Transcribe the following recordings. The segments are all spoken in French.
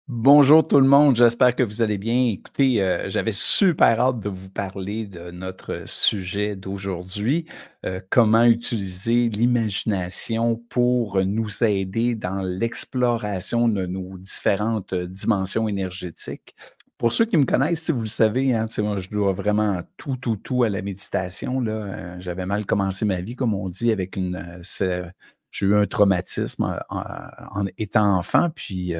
Bonjour tout le monde, j'espère que vous allez bien. Écoutez, j'avais super hâte de vous parler de notre sujet d'aujourd'hui, comment utiliser l'imagination pour nous aider dans l'exploration de nos différentes dimensions énergétiques. Pour ceux qui me connaissent, si vous le savez, hein, tu sais, moi, je dois vraiment tout à la méditation, là. J'avais mal commencé ma vie, comme on dit, avec j'ai eu un traumatisme en étant enfant, puis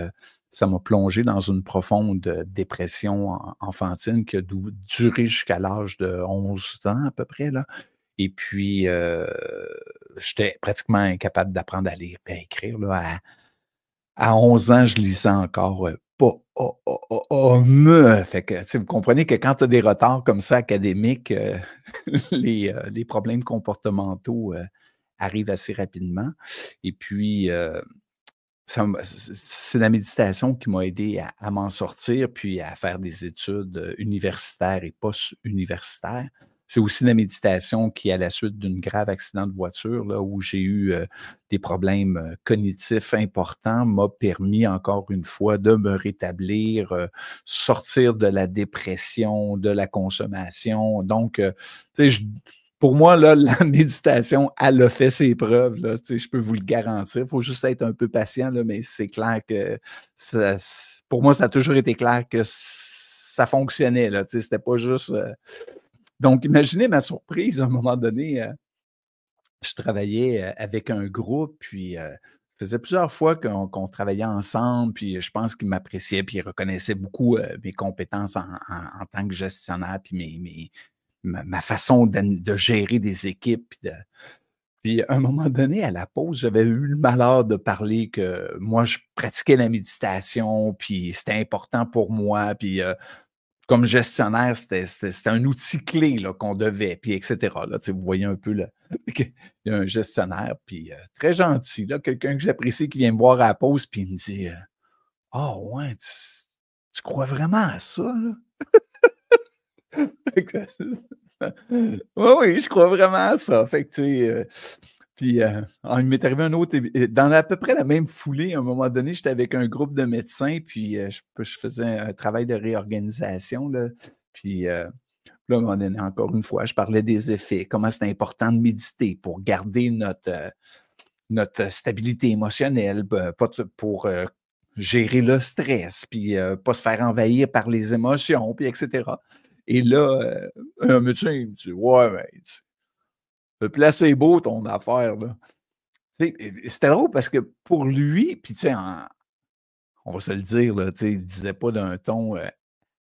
ça m'a plongé dans une profonde, dépression enfantine qui a duré jusqu'à l'âge de 11 ans à peu près là et puis, j'étais pratiquement incapable d'apprendre à lire et à écrire là. À 11 ans, je lisais encore, pas me fait que, tu sais, vous comprenez que quand tu as des retards comme ça académiques, les problèmes comportementaux, arrivent assez rapidement et puis, c'est la méditation qui m'a aidé à m'en sortir, puis à faire des études, universitaires et post-universitaires. C'est aussi la méditation qui, à la suite d'un grave accident de voiture, là, où j'ai eu, des problèmes, cognitifs importants, m'a permis encore une fois de me rétablir, sortir de la dépression, de la consommation. Donc, tu sais, pour moi, là, la méditation, elle a fait ses preuves, là, tu sais, je peux vous le garantir. Il faut juste être un peu patient, là, mais c'est clair que pour moi, ça a toujours été clair que ça fonctionnait, là, tu sais, c'était pas juste, donc imaginez ma surprise à un moment donné, je travaillais, avec un groupe, puis, ça faisait plusieurs fois qu'on travaillait ensemble, puis je pense qu'il m'appréciait, puis il reconnaissait beaucoup, mes compétences en tant que gestionnaire, puis ma façon de gérer des équipes, puis à un moment donné, à la pause, j'avais eu le malheur de parler que moi, je pratiquais la méditation, puis c'était important pour moi, puis, comme gestionnaire, c'était un outil clé, là, qu'on devait, puis et cetera, là. Tu sais, vous voyez un peu le qu'il y a un gestionnaire, puis, très gentil, là, quelqu'un que j'apprécie qui vient me voir à la pause, puis il me dit, «Ah ouais, tu crois vraiment à ça, là?» Fait que oui, oui, je crois vraiment à ça. Fait que, tu sais, puis, il m'est arrivé un autre dans à peu près la même foulée, à un moment donné, j'étais avec un groupe de médecins, puis, je faisais un travail de réorganisation, là, puis, là, à un moment donné, encore une fois, je parlais des effets, comment c'est important de méditer pour garder notre stabilité émotionnelle, pas t pour, gérer le stress, puis, pas se faire envahir par les émotions, puis et cetera. Et là, un médecin, il me dit: «Ouais, mais le placebo, ton affaire, là». Tu sais, et c'était drôle parce que pour lui, puis tu sais, on va se le dire, là, tu sais, il disait pas d'un ton,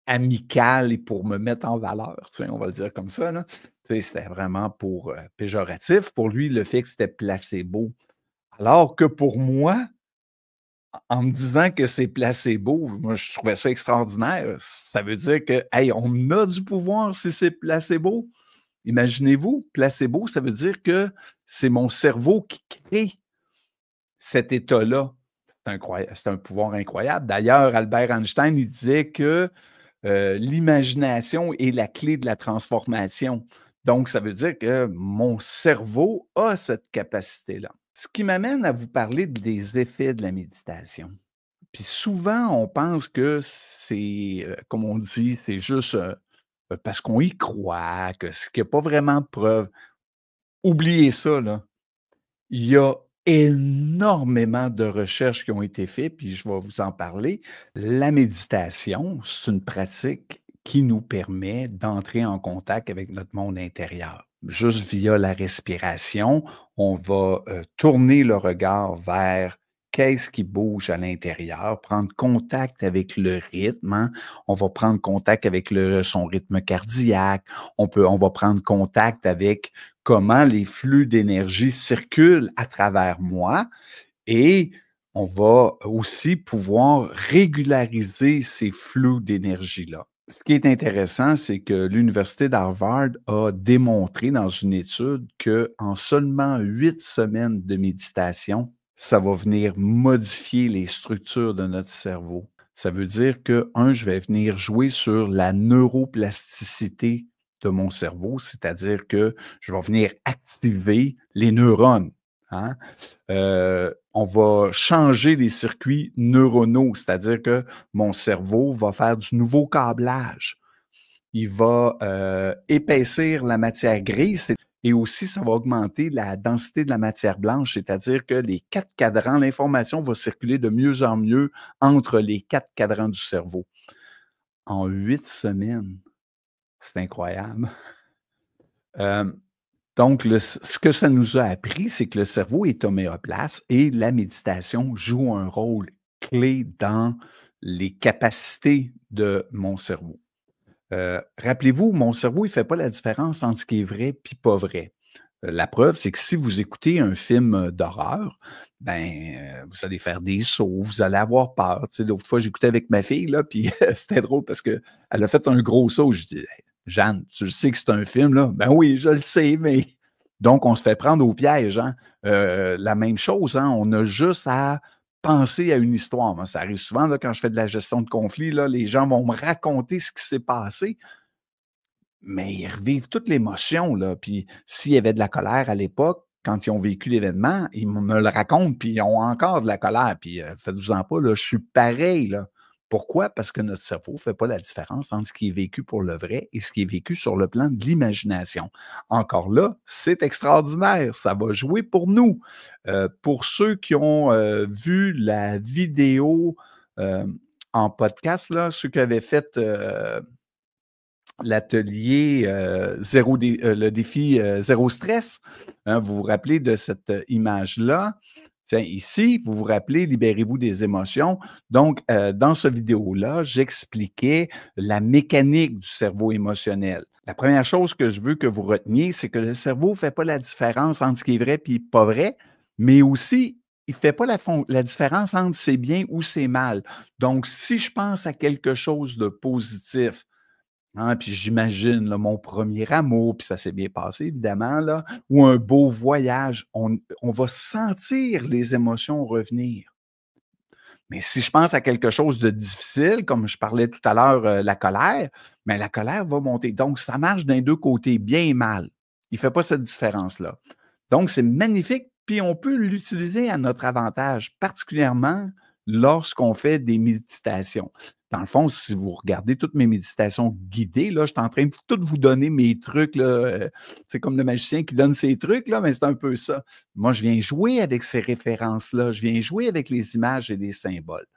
amical et pour me mettre en valeur, tu sais, on va le dire comme ça, là. Tu sais, c'était vraiment pour, péjoratif. Pour lui, le fait que c'était placebo. Alors que pour moi, en me disant que c'est placebo, moi, je trouvais ça extraordinaire. Ça veut dire que, hey, on a du pouvoir si c'est placebo. Imaginez-vous, placebo, ça veut dire que c'est mon cerveau qui crée cet état-là. C'est un pouvoir incroyable. D'ailleurs, Albert Einstein, il disait que l'imagination est la clé de la transformation. Donc, ça veut dire que mon cerveau a cette capacité-là. Ce qui m'amène à vous parler des effets de la méditation. Puis souvent, on pense que c'est, comme on dit, c'est juste, parce qu'on y croit, qu'il y a pas vraiment de preuves. Oubliez ça, là. Il y a énormément de recherches qui ont été faites, puis je vais vous en parler. La méditation, c'est une pratique qui nous permet d'entrer en contact avec notre monde intérieur. Juste via la respiration, on va, tourner le regard vers qu'est-ce qui bouge à l'intérieur, prendre contact avec le rythme, hein. On va prendre contact avec son rythme cardiaque, on va prendre contact avec comment les flux d'énergie circulent à travers moi et on va aussi pouvoir régulariser ces flux d'énergie-là. Ce qui est intéressant, c'est que l'université d'Harvard a démontré dans une étude que en seulement 8 semaines de méditation, ça va venir modifier les structures de notre cerveau. Ça veut dire que, je vais venir jouer sur la neuroplasticité de mon cerveau, c'est-à-dire que je vais venir activer les neurones, hein. On va changer les circuits neuronaux, c'est-à-dire que mon cerveau va faire du nouveau câblage. Il va, épaissir la matière grise et aussi ça va augmenter la densité de la matière blanche, c'est-à-dire que les 4 cadrans, l'information va circuler de mieux en mieux entre les 4 cadrans du cerveau. En 8 semaines, c'est incroyable. Hem, donc ce que ça nous a appris, c'est que le cerveau est homéoplace et la méditation joue un rôle clé dans les capacités de mon cerveau. Rappelez-vous, mon cerveau, il fait pas la différence entre ce qui est vrai puis pas vrai. La preuve, c'est que si vous écoutez un film, d'horreur, ben, vous allez faire des sauts, vous allez avoir peur. Tu sais, l'autre fois, j'écoutais avec ma fille, là, puis c'était drôle parce qu'elle a fait un gros saut. Je dis: «Hey, Jeanne, tu le sais que c'est un film, là?» «Ben oui, je le sais, mais» donc on se fait prendre au piège, hein. La même chose, hein, on a juste à penser à une histoire. Moi, ça arrive souvent, là, quand je fais de la gestion de conflit, là, les gens vont me raconter ce qui s'est passé, mais ils revivent toute l'émotion, là. Puis s'il y avait de la colère à l'époque, quand ils ont vécu l'événement, ils me le racontent, puis ils ont encore de la colère. Puis faites-vous-en pas, là, je suis pareil, là. Pourquoi? Parce que notre cerveau ne fait pas la différence entre ce qui est vécu pour le vrai et ce qui est vécu sur le plan de l'imagination. Encore là, c'est extraordinaire, ça va jouer pour nous. Pour ceux qui ont vu la vidéo euh, en podcast, là, ceux qui avaient fait l'atelier le défi zéro stress. Hein, vous vous rappelez de cette image-là? Tiens, ici, vous vous rappelez, libérez-vous des émotions. Donc, dans ce vidéo-là, j'expliquais la mécanique du cerveau émotionnel. La première chose que je veux que vous reteniez, c'est que le cerveau ne fait pas la différence entre ce qui est vrai et pas vrai, mais aussi, il ne fait pas la différence entre c'est bien ou c'est mal. Donc, si je pense à quelque chose de positif, hein, puis j'imagine, là, mon premier amour, puis ça s'est bien passé évidemment, là, ou un beau voyage, on va sentir les émotions revenir. Mais si je pense à quelque chose de difficile, comme je parlais tout à l'heure, la colère, mais la colère va monter. Donc ça marche d'un 2 côtés, bien et mal. Il ne fait pas cette différence-là. Donc c'est magnifique, puis on peut l'utiliser à notre avantage, particulièrement lorsqu'on fait des méditations. Dans le fond, si vous regardez toutes mes méditations guidées, là, je suis en train de tout vous donner mes trucs, là, c'est comme le magicien qui donne ses trucs, là, mais c'est un peu ça. Moi, je viens jouer avec ces références-là, je viens jouer avec les images et les symboles.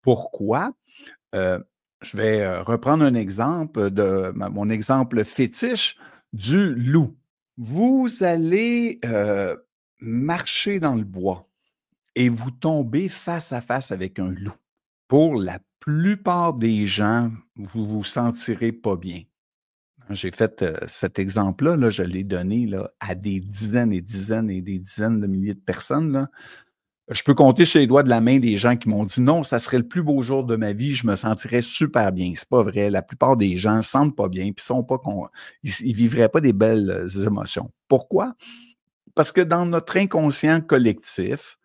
Pourquoi? Heu, je vais, reprendre un exemple de mon exemple fétiche du loup. Vous allez, marcher dans le bois et vous tombez face à face avec un loup. Pour la plupart des gens, vous vous sentirez pas bien. J'ai fait, cet exemple-là, là, je l'ai donné, là, à des dizaines et dizaines et des dizaines de milliers de personnes, là. Je peux compter sur les doigts de la main des gens qui m'ont dit: «Non, ça serait le plus beau jour de ma vie, je me sentirais super bien». C'est pas vrai. La plupart des gens ne se sentent pas bien, puis sont pas ils vivraient pas des belles, émotions. Pourquoi? Parce que dans notre inconscient collectif,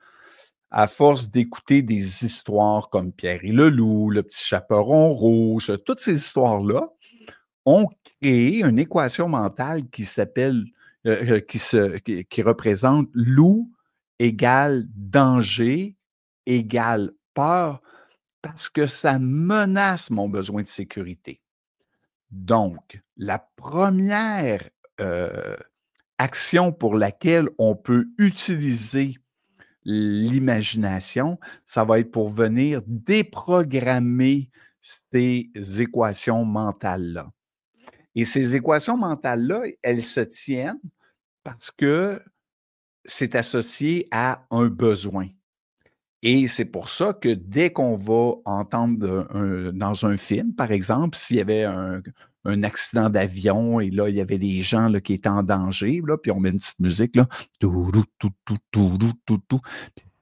à force d'écouter des histoires comme Pierre et le loup, Le petit chaperon rouge, toutes ces histoires-là ont créé une équation mentale qui s'appelle, qui représente loup égale danger égale peur parce que ça menace mon besoin de sécurité. Donc, la première action pour laquelle on peut utiliser l'imagination, ça va être pour venir déprogrammer ces équations mentales-là. Et ces équations mentales-là, elles se tiennent parce que c'est associé à un besoin. Et c'est pour ça que dès qu'on va entendre dans un film, par exemple, s'il y avait un accident d'avion et là, il y avait des gens là, qui étaient en danger, là, puis on met une petite musique, là. Tourou, tou, tou, tourou, tou, tou.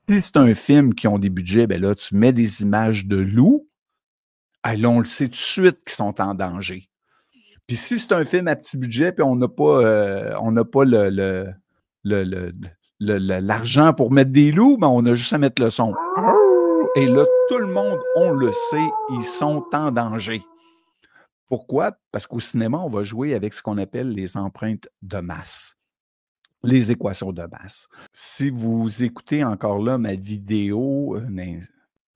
Puis si c'est un film qui ont des budgets, ben là, tu mets des images de loups, ah, là, on le sait tout de suite qu'ils sont en danger. Puis si c'est un film à petit budget, puis on n'a pas le le l'argent pour mettre des loups, ben, on a juste à mettre le son. Et là, tout le monde, on le sait, ils sont en danger. Pourquoi? Parce qu'au cinéma, on va jouer avec ce qu'on appelle les empreintes de masse. les équations de masse. Si vous écoutez encore là ma vidéo,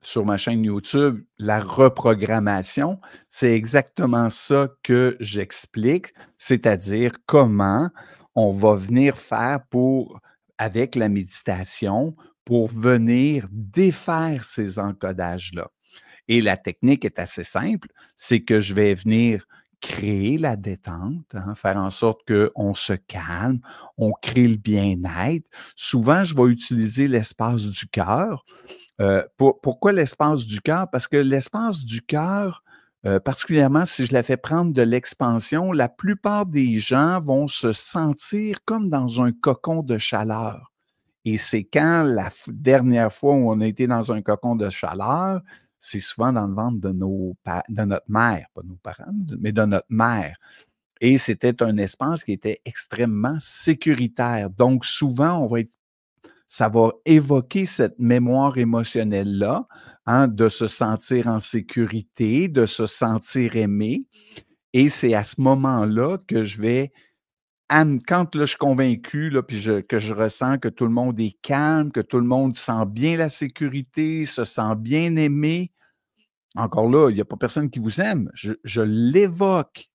sur ma chaîne YouTube, la reprogrammation, c'est exactement ça que j'explique, c'est-à-dire comment on va venir faire avec la méditation, pour venir défaire ces encodages-là. Et la technique est assez simple, c'est que je vais venir créer la détente, hein, faire en sorte qu'on se calme, on crée le bien-être. Souvent, je vais utiliser l'espace du cœur. Pourquoi l'espace du cœur? Parce que l'espace du cœur, particulièrement si je la fais prendre de l'expansion, la plupart des gens vont se sentir comme dans un cocon de chaleur. Et c'est quand dernière fois où on a été dans un cocon de chaleur, c'est souvent dans le ventre de notre mère, pas de nos parents, mais de notre mère. Et c'était un espace qui était extrêmement sécuritaire. Donc souvent, ça va évoquer cette mémoire émotionnelle-là, hein, de se sentir en sécurité, de se sentir aimé. Et c'est à ce moment-là que je vais quand là, je suis convaincu, là, puis que je ressens que tout le monde est calme, que tout le monde sent bien la sécurité, se sent bien aimé. Encore là, il n'y a pas personne qui vous aime. Je l'évoque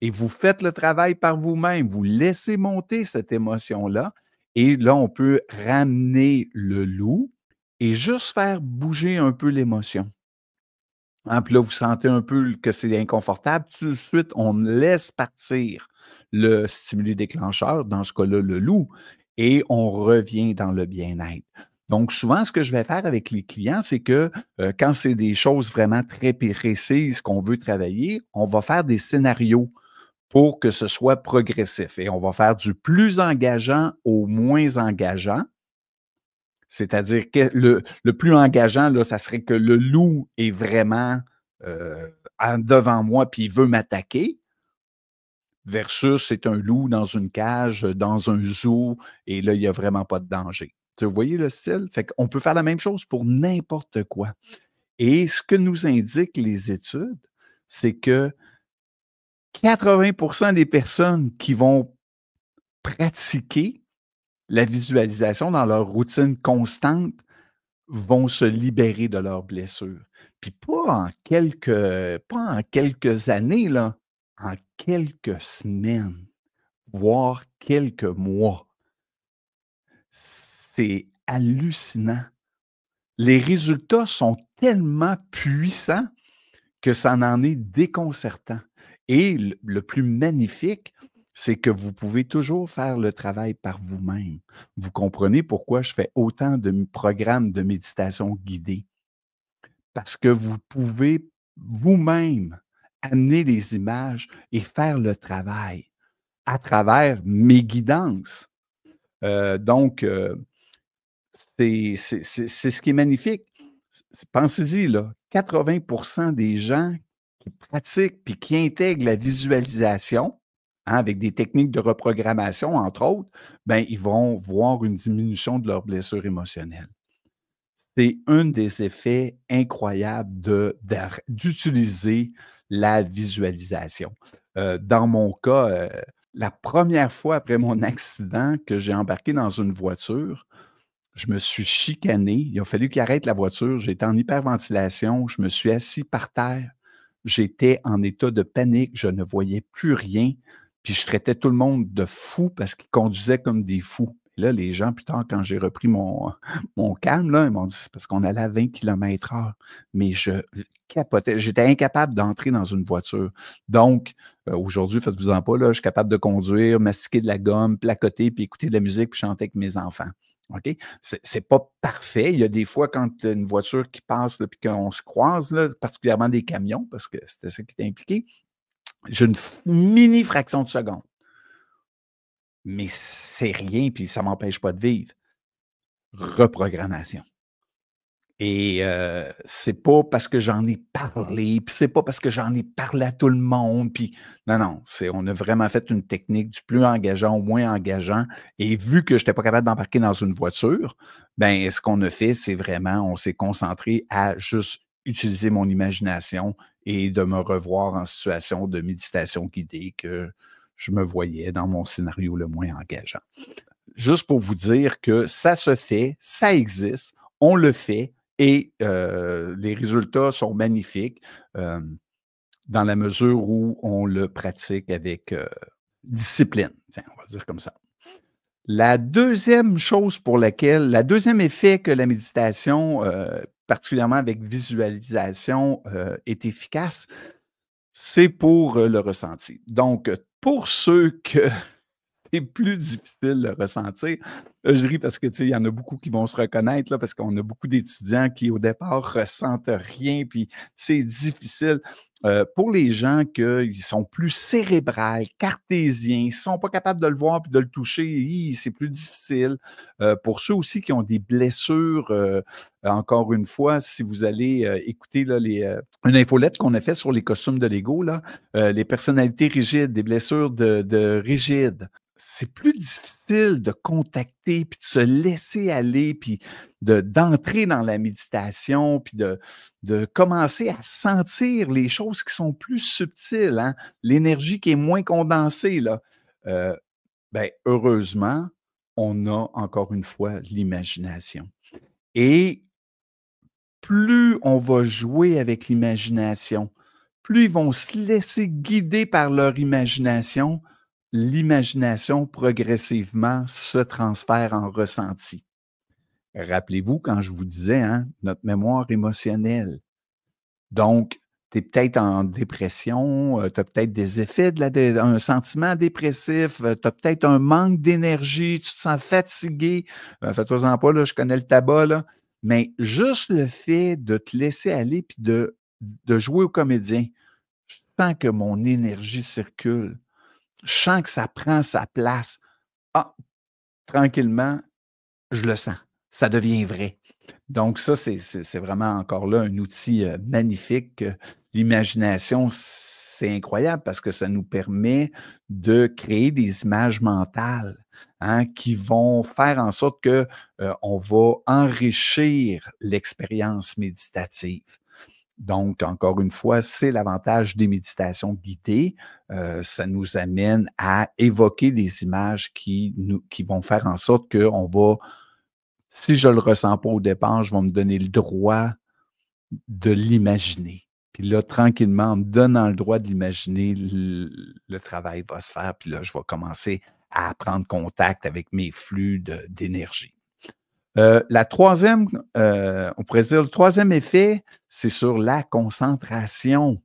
et vous faites le travail par vous-même. Vous laissez monter cette émotion-là et là, on peut ramener le loup et juste faire bouger un peu l'émotion. Hein, puis là, vous sentez un peu que c'est inconfortable. Tout de suite, on laisse partir le stimuli déclencheur, dans ce cas-là, le loup, et on revient dans le bien-être. Donc, souvent, ce que je vais faire avec les clients, c'est que quand c'est des choses vraiment très précises qu'on veut travailler, on va faire des scénarios pour que ce soit progressif. Et on va faire du plus engageant au moins engageant. C'est-à-dire que le plus engageant, là, ça serait que le loup est vraiment devant moi puis il veut m'attaquer, versus c'est un loup dans une cage, dans un zoo, et là, il n'y a vraiment pas de danger. Vous voyez le style? Fait qu'on peut faire la même chose pour n'importe quoi. Et ce que nous indiquent les études, c'est que 80% des personnes qui vont pratiquer la visualisation dans leur routine constante vont se libérer de leurs blessures. Puis pas en quelques années, là, en quelques semaines, voire quelques mois. C'est hallucinant. Les résultats sont tellement puissants que ça en est déconcertant. Et le plus magnifique, c'est que vous pouvez toujours faire le travail par vous-même. Vous comprenez pourquoi je fais autant de programmes de méditation guidée? Parce que vous pouvez vous-même amener les images et faire le travail à travers mes guidances. Donc, c'est ce qui est magnifique. Pensez-y, là, 80% des gens qui pratiquent puis qui intègrent la visualisation, hein, avec des techniques de reprogrammation, entre autres, ben, ils vont voir une diminution de leurs blessures émotionnelles. C'est un des effets incroyables d'utiliser la visualisation. Dans mon cas, la première fois après mon accident que j'ai embarqué dans une voiture, je me suis chicané. Il a fallu qu'il arrête la voiture. J'étais en hyperventilation. Je me suis assis par terre. J'étais en état de panique. Je ne voyais plus rien. Puis je traitais tout le monde de fou parce qu'ils conduisaient comme des fous. Et là, les gens, plus tard, quand j'ai repris mon calme, là, ils m'ont dit c'est parce qu'on allait à 20 km/h. Mais je capotais. J'étais incapable d'entrer dans une voiture. Donc, aujourd'hui, faites-vous-en pas, là, je suis capable de conduire, mastiquer de la gomme, placoter, puis écouter de la musique, puis chanter avec mes enfants. OK? C'est pas parfait. Il y a des fois, quand tu as une voiture qui passe, puis qu'on se croise, là, particulièrement des camions, parce que c'était ça qui était impliqué, j'ai une mini fraction de seconde. Mais c'est rien, puis ça m'empêche pas de vivre. Reprogrammation. Et c'est pas parce que j'en ai parlé, puis c'est pas parce que j'en ai parlé à tout le monde, puis non, on a vraiment fait une technique du plus engageant au moins engageant, et vu que j'étais pas capable d'embarquer dans une voiture, ben ce qu'on a fait, c'est vraiment on s'est concentré à juste utiliser mon imagination et de me revoir en situation de méditation guidée que je me voyais dans mon scénario le moins engageant. Juste pour vous dire que ça se fait, ça existe, on le fait et les résultats sont magnifiques dans la mesure où on le pratique avec discipline. Tiens, on va dire comme ça. La deuxième chose pour laquelle, la deuxième effet que la méditation, particulièrement avec visualisation, est efficace, c'est pour le ressenti. Donc, pour ceux que c'est plus difficile de ressentir. Je ris parce que, tu sais, il y en a beaucoup qui vont se reconnaître, là, parce qu'on a beaucoup d'étudiants qui, au départ, ressentent rien, puis c'est difficile. Pour les gens qui sont plus cérébrales, cartésiens, ils sont pas capables de le voir puis de le toucher, c'est plus difficile. Pour ceux aussi qui ont des blessures, encore une fois, si vous allez écouter là, une infolette qu'on a fait sur les costumes de Lego, là, les personnalités rigides, des blessures de rigides, c'est plus difficile de contacter, puis de se laisser aller, puis d'entrer dans la méditation, puis de commencer à sentir les choses qui sont plus subtiles, hein? L'énergie qui est moins condensée, là. Euh, ben, heureusement, on a encore une fois l'imagination. Et plus on va jouer avec l'imagination, plus ils vont se laisser guider par leur imagination, l'imagination progressivement se transfère en ressenti. Rappelez-vous quand je vous disais, hein, notre mémoire émotionnelle. Donc, tu es peut-être en dépression, tu as peut-être des effets un sentiment dépressif, tu as peut-être un manque d'énergie, tu te sens fatigué. Fais-toi-en pas, là, je connais le tabac, là. Mais juste le fait de te laisser aller puis de jouer au comédien, je sens que mon énergie circule. Je sens que ça prend sa place. Ah, tranquillement, je le sens. Ça devient vrai. Donc ça, c'est vraiment encore là un outil magnifique. L'imagination, c'est incroyable parce que ça nous permet de créer des images mentales, hein, qui vont faire en sorte que on va enrichir l'expérience méditative. Donc, encore une fois, c'est l'avantage des méditations guidées. Ça nous amène à évoquer des images qui vont faire en sorte qu'on va, si je ne le ressens pas au départ, je vais me donner le droit de l'imaginer. Puis là, tranquillement, en me donnant le droit de l'imaginer, le travail va se faire. Puis là, je vais commencer à prendre contact avec mes flux d'énergie. La troisième, on pourrait dire le troisième effet, c'est sur la concentration.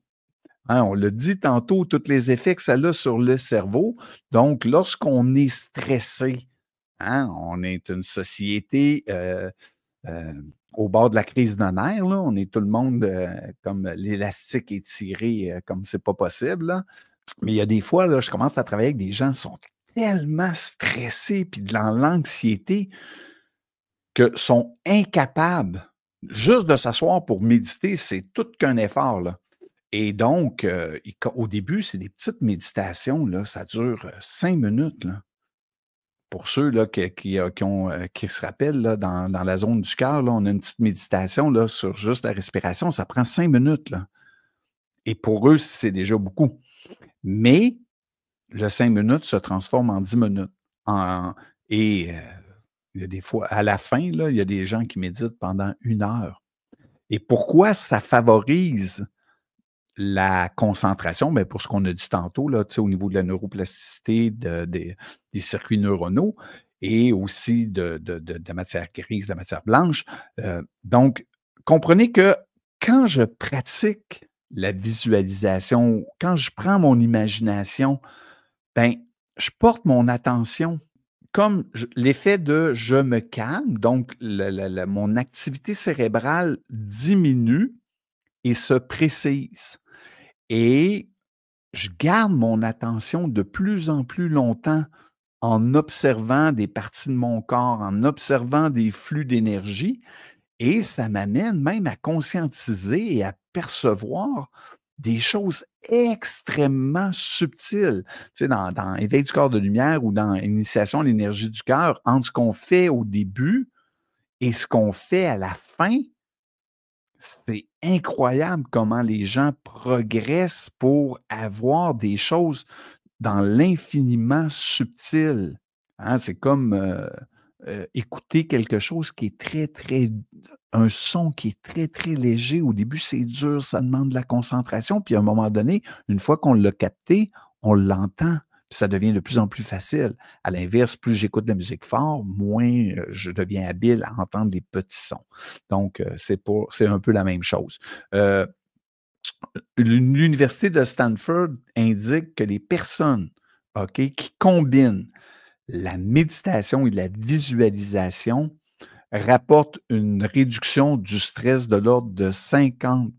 Hein, on l'a dit tantôt, tous les effets que ça a sur le cerveau. Donc, lorsqu'on est stressé, hein, on est une société au bord de la crise de nerfs, là, on est tout le monde comme l'élastique est tiré comme c'est pas possible, là. Mais il y a des fois, là, je commence à travailler avec des gens qui sont tellement stressés puis dans l'anxiété que sont incapables juste de s'asseoir pour méditer, c'est tout qu'un effort, là. Et donc, au début, c'est des petites méditations, là, ça dure 5 minutes, là. Pour ceux là, qui se rappellent, là, dans la zone du cœur, là, on a une petite méditation là, sur juste la respiration, ça prend 5 minutes. Là. Et pour eux, c'est déjà beaucoup. Mais le 5 minutes se transforme en 10 minutes. Et il y a des fois, à la fin, là, il y a des gens qui méditent pendant 1 heure. Et pourquoi ça favorise la concentration? Bien, pour ce qu'on a dit tantôt, là, au niveau de la neuroplasticité, des circuits neuronaux et aussi de la matière grise, de la matière blanche. Donc, comprenez que quand je pratique la visualisation, quand je prends mon imagination, ben, je porte mon attention comme l'effet de je me calme, donc mon activité cérébrale diminue et se précise. Et je garde mon attention de plus en plus longtemps en observant des parties de mon corps, en observant des flux d'énergie, et ça m'amène même à conscientiser et à percevoir des choses extrêmement subtiles. Tu sais, dans Éveil du corps de lumière ou dans Initiation à l'énergie du cœur, entre ce qu'on fait au début et ce qu'on fait à la fin, c'est incroyable comment les gens progressent pour avoir des choses dans l'infiniment subtil. Hein, c'est comme, écouter quelque chose qui est très, très un son qui est très, très léger. Au début, c'est dur, ça demande de la concentration, puis à un moment donné, une fois qu'on l'a capté, on l'entend, puis ça devient de plus en plus facile. À l'inverse, plus j'écoute de la musique fort, moins, je deviens habile à entendre des petits sons. Donc, c'est un peu la même chose. Heu, L'université de Stanford indique que les personnes, OK, qui combinent la méditation et la visualisation rapportent une réduction du stress de l'ordre de 50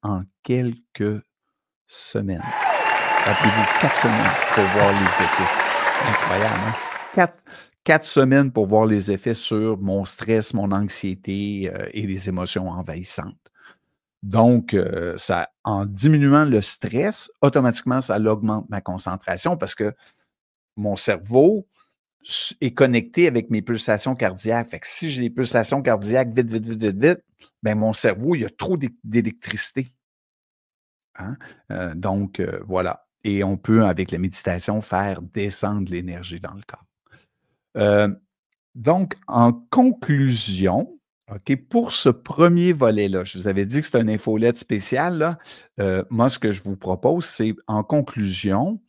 en quelques semaines. Rappelez-vous, 4 semaines pour voir les effets. Incroyable, hein? 4 semaines pour voir les effets sur mon stress, mon anxiété, et les émotions envahissantes. Donc, ça en diminuant le stress, automatiquement, ça augmente ma concentration parce que mon cerveau est connecté avec mes pulsations cardiaques. Fait que si j'ai des pulsations cardiaques vite, vite, vite, vite, vite, ben mon cerveau, il y a trop d'électricité. Hein? Donc, voilà. Et on peut, avec la méditation, faire descendre l'énergie dans le corps. Euh, donc, en conclusion, OK, pour ce premier volet-là, je vous avais dit que c'est une infolette spéciale, là. Moi, ce que je vous propose, c'est en conclusion,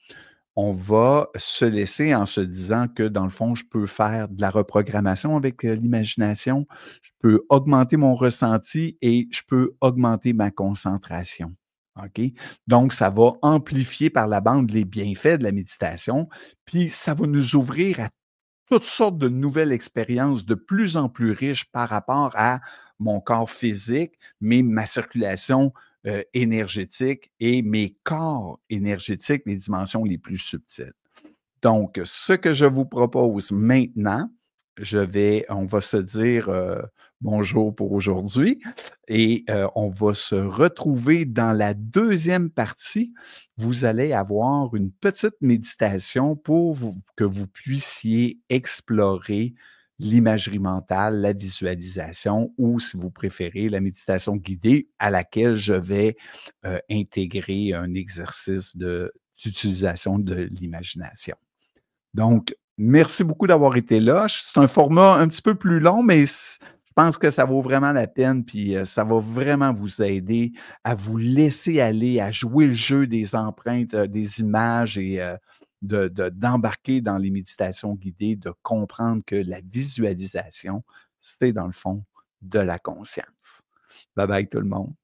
on va se laisser en se disant que, dans le fond, je peux faire de la reprogrammation avec l'imagination, je peux augmenter mon ressenti et je peux augmenter ma concentration. OK? Donc, ça va amplifier par la bande les bienfaits de la méditation, puis ça va nous ouvrir à toutes sortes de nouvelles expériences de plus en plus riches par rapport à mon corps physique, mais ma circulation énergétique et mes corps énergétiques, les dimensions les plus subtiles. Donc, ce que je vous propose maintenant, on va se dire bonjour pour aujourd'hui et on va se retrouver dans la deuxième partie. Vous allez avoir une petite méditation que vous puissiez explorer l'imagerie mentale, la visualisation ou, si vous préférez, la méditation guidée à laquelle je vais intégrer un exercice d'utilisation de l'imagination. Donc, merci beaucoup d'avoir été là. C'est un format un petit peu plus long, mais je pense que ça vaut vraiment la peine, puis ça va vraiment vous aider à vous laisser aller, à jouer le jeu des empreintes, des images et d'embarquer dans les méditations guidées, de comprendre que la visualisation, c'est dans le fond de la conscience. Bye bye tout le monde.